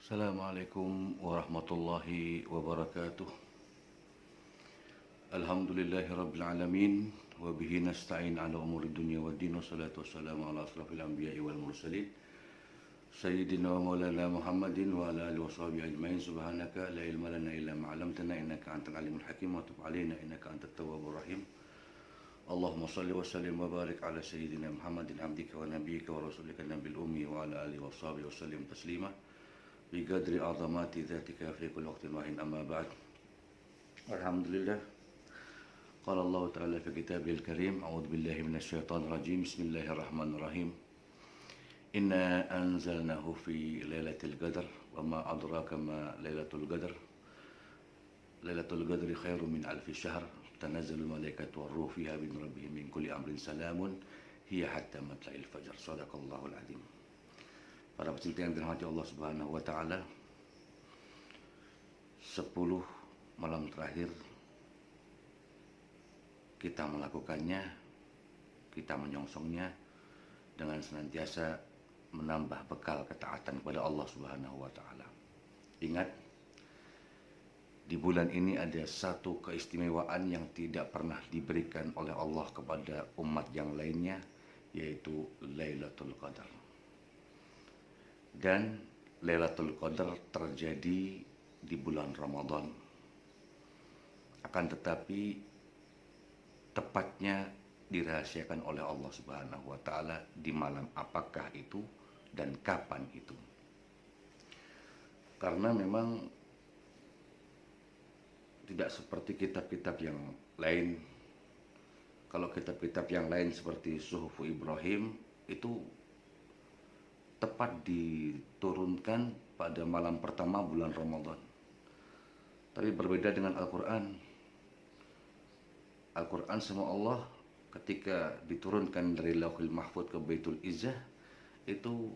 Assalamualaikum warahmatullahi wabarakatuh. Alhamdulillahi rabbil alamin wa bihi nasta'in ala umuri dunya waddin, wassalatu wassalamu ala asrafil anbiya'i wal mursalin sayyidina wa maulana Muhammadin wa ala alihi washabihi ajmain. Subhanaka la ilma lana illa ma 'allamtana innaka antal alimul hakim wa tub 'alaina innaka antat tawwabur rahim. Allahumma salli wa sallim wa barik ala sayyidina Muhammadin abdika wa nabiyyika wa rasulika nabil ummi wa ala alihi washabihi wa sallim taslima biqadri azamati dzatika fi kulli waqtin wa in amma ba'd. Alhamdulillah. Qala Allah Ta'ala fi kitabihil karim, a'udzu billahi minasy syaithanir rajim. Bismillahirrahmanirrahim. Inna anzalnahu fi lailatul qadar wa ma adraka ma lailatul qadar. Lailatul qadri khairum min alfi syahr. Tanazzalul malaikatu war-ruhu fiha bi rabbihim min kulli amrin salamun hiya hatta matla'il fajr. Shadaqallahul azim. Para pecinta yang dirahmati Allah Subhanahu wa taala, 10 malam terakhir kita melakukannya, kita menyongsongnya dengan senantiasa menambah bekal ketaatan kepada Allah Subhanahu wa taala. Ingat, di bulan ini ada satu keistimewaan yang tidak pernah diberikan oleh Allah kepada umat yang lainnya, yaitu Lailatul Qadar. Dan Lailatul Qadar terjadi di bulan Ramadan. Akan tetapi tepatnya dirahasiakan oleh Allah Subhanahu wa taala di malam apakah itu dan kapan itu. Karena memang tidak seperti kitab-kitab yang lain. Kalau kitab-kitab yang lain seperti Suhufu Ibrahim itu tepat diturunkan pada malam pertama bulan Ramadan. Tapi berbeda dengan Al-Quran. Al-Quran sama Allah ketika diturunkan dari Lauhul Mahfuz ke Baitul Izzah itu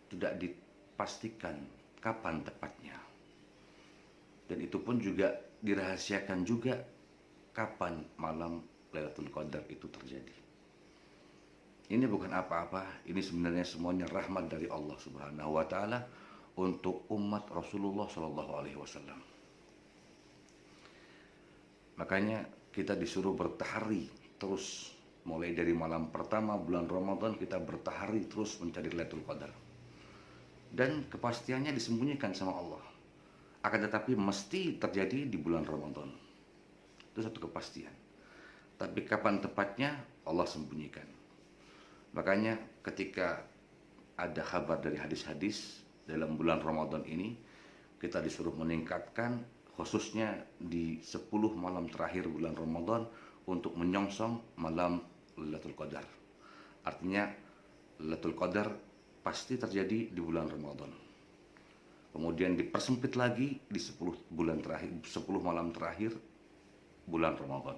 tidak dipastikan kapan tepatnya. Dan itu pun juga dirahasiakan juga kapan malam Lailatul Qadar itu terjadi. Ini bukan apa-apa, ini sebenarnya semuanya rahmat dari Allah Subhanahu wa taala untuk umat Rasulullah Shallallahu alaihi wasallam. Makanya kita disuruh bertahari terus, mulai dari malam pertama bulan Ramadan kita bertahari terus mencari Lailatul Qadar. Dan kepastiannya disembunyikan sama Allah. Akan tetapi mesti terjadi di bulan Ramadan. Itu satu kepastian. Tapi kapan tepatnya Allah sembunyikan. Makanya ketika ada kabar dari hadis-hadis dalam bulan Ramadan ini, kita disuruh meningkatkan khususnya di 10 malam terakhir bulan Ramadan untuk menyongsong malam Lailatul Qadar. Artinya Lailatul Qadar pasti terjadi di bulan Ramadan. Kemudian dipersempit lagi di 10 malam terakhir bulan Ramadan.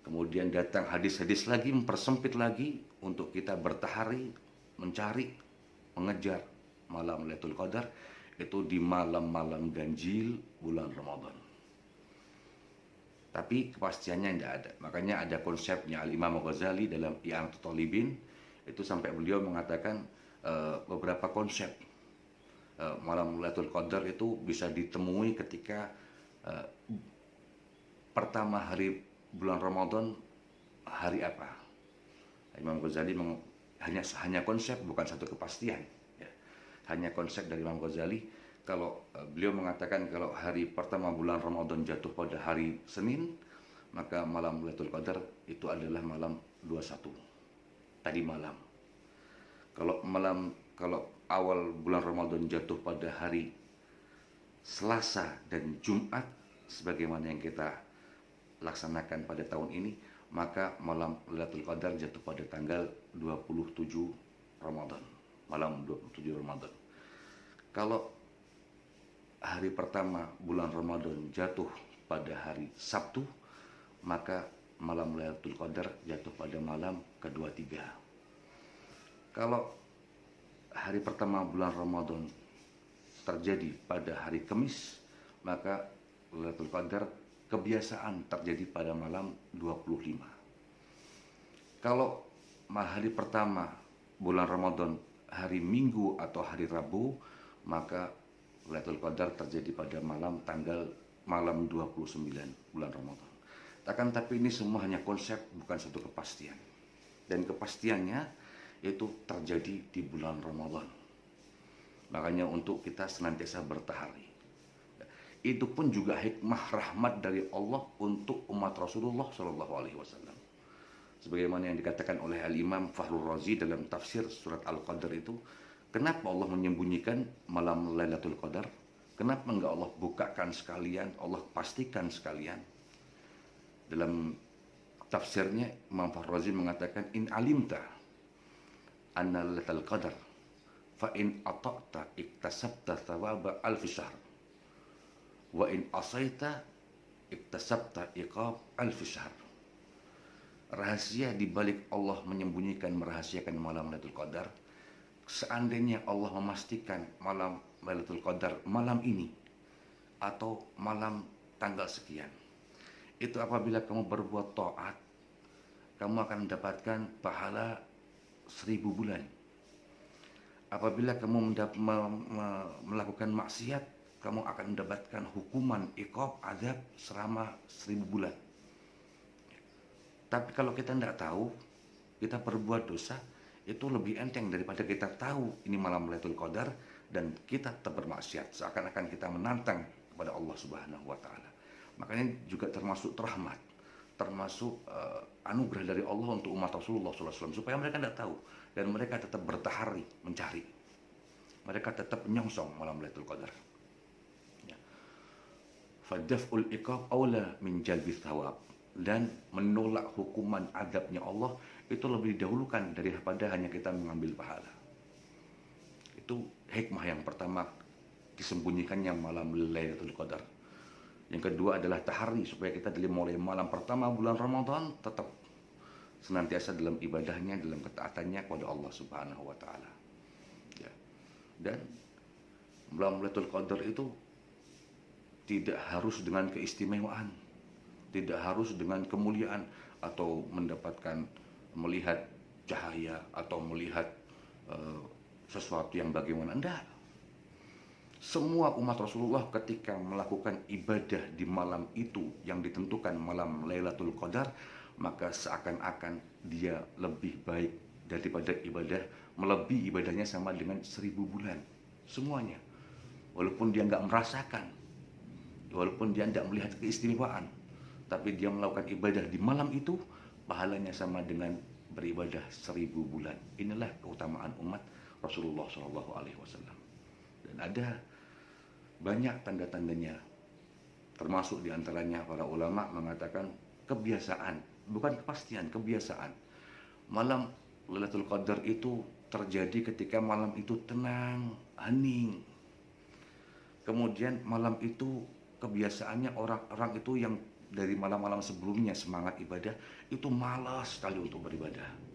Kemudian datang hadis-hadis lagi mempersempit lagi untuk kita bertahari mencari, mengejar malam Lailatul Qadar itu di malam-malam ganjil bulan Ramadan. Tapi kepastiannya tidak ada. Makanya ada konsepnya Al-Imam Ghazali dalam I'anatul Talibin, itu sampai beliau mengatakan beberapa konsep malam Lailatul Qadar itu bisa ditemui ketika pertama hari bulan Ramadan hari apa. Imam Ghazali hanya konsep, bukan satu kepastian ya. Hanya konsep dari Imam Ghazali. Kalau beliau mengatakan kalau hari pertama bulan Ramadan jatuh pada hari Senin, maka malam Lailatul Qadar itu adalah malam 21 tadi malam. Kalau awal bulan Ramadan jatuh pada hari Selasa dan Jumat sebagaimana yang kita laksanakan pada tahun ini, maka malam Lailatul Qadar jatuh pada tanggal 27 Ramadan, malam 27 Ramadan. Kalau hari pertama bulan Ramadan jatuh pada hari Sabtu, maka malam Lailatul Qadar jatuh pada malam ke-23. Kalau hari pertama bulan Ramadan terjadi pada hari Kamis, maka Lailatul Qadar kebiasaan terjadi pada malam 25. Kalau hari pertama bulan Ramadan hari Minggu atau hari Rabu, maka Lailatul Qadar terjadi pada malam 29 bulan Ramadan. Akan tapi ini semua hanya konsep, bukan satu kepastian. Dan kepastiannya itu terjadi di bulan Ramadan. Makanya untuk kita senantiasa bertahari. Itu pun juga hikmah rahmat dari Allah untuk umat Rasulullah Shallallahu Alaihi Wasallam. Sebagaimana yang dikatakan oleh Al-Imam Fakhrul Razi dalam tafsir surat Al-Qadar itu, kenapa Allah menyembunyikan malam Lailatul Qadar? Kenapa enggak Allah bukakan sekalian, Allah pastikan sekalian? Dalam tafsirnya Imam Fakhrul Razi mengatakan, in alimta anna Lailatul Qadar fa in ata'ta iktasabta thawaba alfi syahr wa in asaita iktasabta iqab alfi syahr. Rahasia di balik Allah menyembunyikan, merahasiakan malam Lailatul Qadar, seandainya Allah memastikan malam Lailatul Qadar malam ini atau malam tanggal sekian, itu apabila kamu berbuat taat, kamu akan mendapatkan pahala 1000 bulan. Apabila kamu melakukan maksiat, kamu akan mendapatkan hukuman iqab, azab selama 1000 bulan. Tapi kalau kita tidak tahu, kita berbuat dosa, itu lebih enteng daripada kita tahu ini malam Lailatul Qadar dan kita tetap bermaksiat, seakan-akan kita menantang kepada Allah Subhanahu wa taala. Makanya juga termasuk rahmat, termasuk anugerah dari Allah untuk umat Rasulullah SAW, supaya mereka tidak tahu dan mereka tetap bertahari mencari. Mereka tetap menyongsong malam Lailatul Qadar. Fadaf'ul iqab aula min jalbi thawab. Dan menolak hukuman adabnya Allah itu lebih didahulukan daripada hanya kita mengambil pahala. Itu hikmah yang pertama, disembunyikannya malam Lailatul Qadar. Yang kedua adalah tahari, supaya kita dari mulai malam pertama bulan Ramadan tetap senantiasa dalam ibadahnya, dalam ketaatannya kepada Allah Subhanahu wa taala. Ya. Dan malam Lailatul Qadar itu tidak harus dengan keistimewaan, tidak harus dengan kemuliaan atau melihat cahaya atau melihat sesuatu yang bagaimana. Enggak. Semua umat Rasulullah ketika melakukan ibadah di malam itu yang ditentukan malam Lailatul Qadar, maka seakan-akan dia lebih baik daripada ibadah, melebihi ibadahnya sama dengan 1000 bulan. Semuanya. Walaupun dia nggak merasakan, walaupun dia tidak melihat keistimewaan, tapi dia melakukan ibadah di malam itu, pahalanya sama dengan beribadah 1000 bulan. Inilah keutamaan umat Rasulullah SAW. Dan ada banyak tanda-tandanya, termasuk diantaranya para ulama mengatakan kebiasaan, bukan kepastian, kebiasaan. Malam Lailatul Qadar itu terjadi ketika malam itu tenang, hening. Kemudian malam itu kebiasaannya orang-orang itu yang dari malam-malam sebelumnya semangat ibadah itu malas sekali untuk beribadah.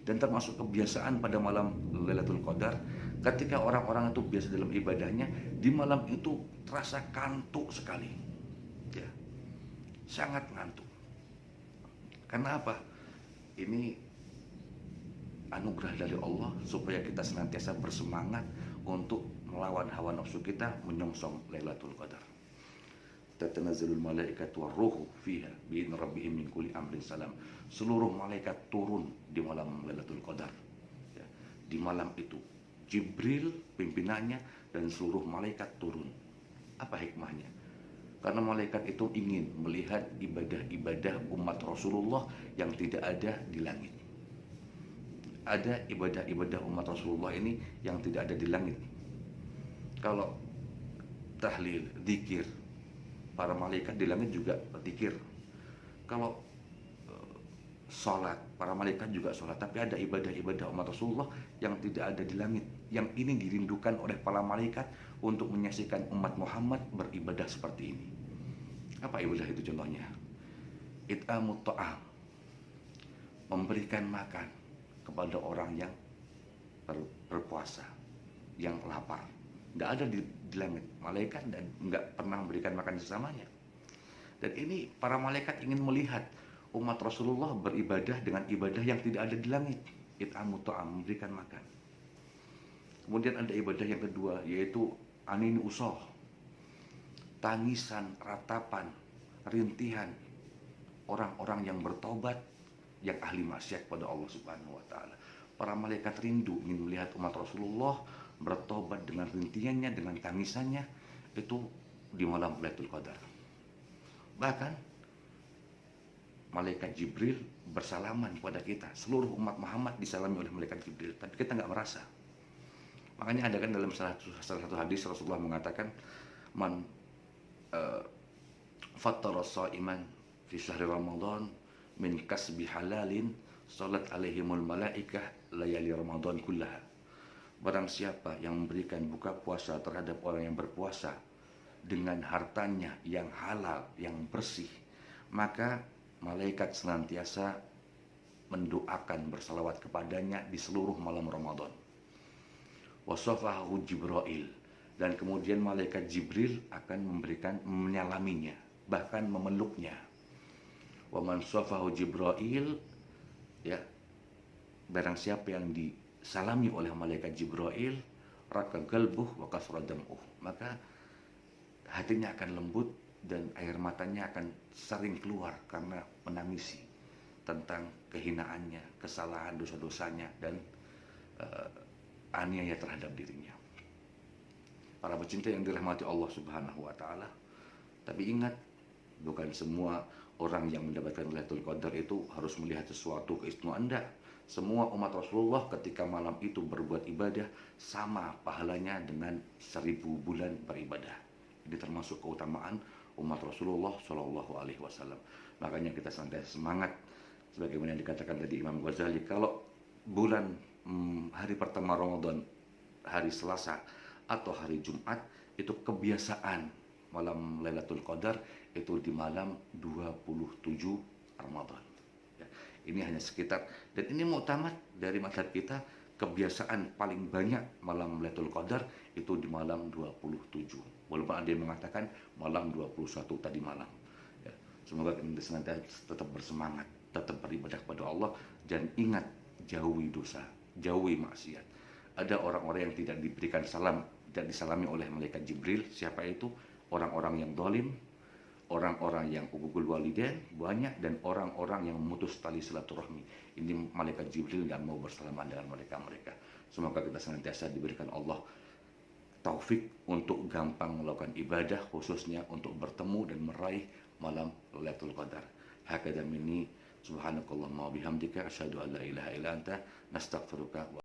Dan termasuk kebiasaan pada malam Lailatul Qadar, ketika orang-orang itu biasa dalam ibadahnya, di malam itu terasa kantuk sekali, ya, sangat ngantuk. Karena apa? Ini anugerah dari Allah supaya kita senantiasa bersemangat untuk melawan hawa nafsu kita, menyongsong Lailatul Qadar. Tatanazzalul malaikatu warruhu fiha bi'idzni rabbihim min kulli amrin salam. Seluruh malaikat turun di malam Lailatul Qadar. Ya, di malam itu Jibril pimpinannya dan seluruh malaikat turun. Apa hikmahnya? Karena malaikat itu ingin melihat ibadah-ibadah umat Rasulullah yang tidak ada di langit. Ada ibadah-ibadah umat Rasulullah ini yang tidak ada di langit. Kalau tahlil, zikir, para malaikat di langit juga berzikir. Kalau sholat, para malaikat juga sholat. Tapi ada ibadah-ibadah umat Rasulullah yang tidak ada di langit. Yang ini dirindukan oleh para malaikat untuk menyaksikan umat Muhammad beribadah seperti ini. Apa ibadah itu contohnya? It'amut ta'am, memberikan makan kepada orang yang berpuasa, yang lapar. Tidak ada di langit. Malaikat nggak pernah memberikan makan sesamanya. Dan ini para malaikat ingin melihat umat Rasulullah beribadah dengan ibadah yang tidak ada di langit. It'amut ta'am, memberikan makan. Kemudian ada ibadah yang kedua, yaitu anin usoh, tangisan, ratapan, rintihan orang-orang yang bertobat, yang ahli maksiat pada Allah Subhanahu wa taala. Para malaikat rindu ingin melihat umat Rasulullah bertobat dengan rintihannya, dengan tangisannya, itu di malam Lailatul Qadar. Bahkan malaikat Jibril bersalaman kepada kita. Seluruh umat Muhammad disalami oleh malaikat Jibril, tapi kita nggak merasa. Makanya ada kan dalam salah satu hadis Rasulullah mengatakan, man fattara sha'iman fi syahri Ramadan min kasbi halalin salat alaihimul malaikah layali Ramadan kullaha. Barang siapa yang memberikan buka puasa terhadap orang yang berpuasa dengan hartanya yang halal, yang bersih, maka malaikat senantiasa mendoakan bersalawat kepadanya di seluruh malam Ramadan. Wasafahu Jibril, dan kemudian malaikat Jibril akan menyalaminya, bahkan memeluknya. Wa man safahu Jibril, ya, barang siapa yang disalami oleh malaikat Jibril, raka galbuh wa kasra dam'uh, maka hatinya akan lembut dan air matanya akan sering keluar karena menangisi tentang kehinaannya, kesalahan, dosa-dosanya, dan aniaya terhadap dirinya. Para pecinta yang dirahmati Allah Subhanahu wa taala, tapi ingat, bukan semua orang yang mendapatkan Lailatul Qadar itu harus melihat sesuatu keistimewaan. Anda, semua umat Rasulullah ketika malam itu berbuat ibadah sama pahalanya dengan 1000 bulan beribadah. Ini termasuk keutamaan umat Rasulullah Shallallahu Alaihi Wasallam. Makanya kita senantiasa semangat, sebagaimana yang dikatakan tadi Imam Ghazali, kalau bulan hari pertama Ramadan, hari Selasa atau hari Jumat, itu kebiasaan malam Lailatul Qadar itu di malam 27 Ramadan. Ya, ini hanya sekitar, dan ini muktamad dari mazhab kita, kebiasaan paling banyak malam Lailatul Qadar itu di malam 27. Walaupun ada yang mengatakan malam 21 tadi malam. Ya, semoga kita senantiasa tetap bersemangat, tetap beribadah kepada Allah, dan ingat, jauhi dosa, jauhi maksiat. Ada orang-orang yang tidak diberikan salam dan disalami oleh malaikat Jibril. Siapa itu? Orang-orang yang zalim, orang-orang yang uququl walidain banyak, dan orang-orang yang memutus tali silaturahmi. Ini malaikat Jibril dan mau bersalaman dengan mereka. Semoga kita senantiasa diberikan Allah taufik untuk gampang melakukan ibadah, khususnya untuk bertemu dan meraih malam Lailatul Qadar. Hakadha minni subhanakallahumma wa bihamdika asyhadu an la ilaha illa anta nastaghfiruka wa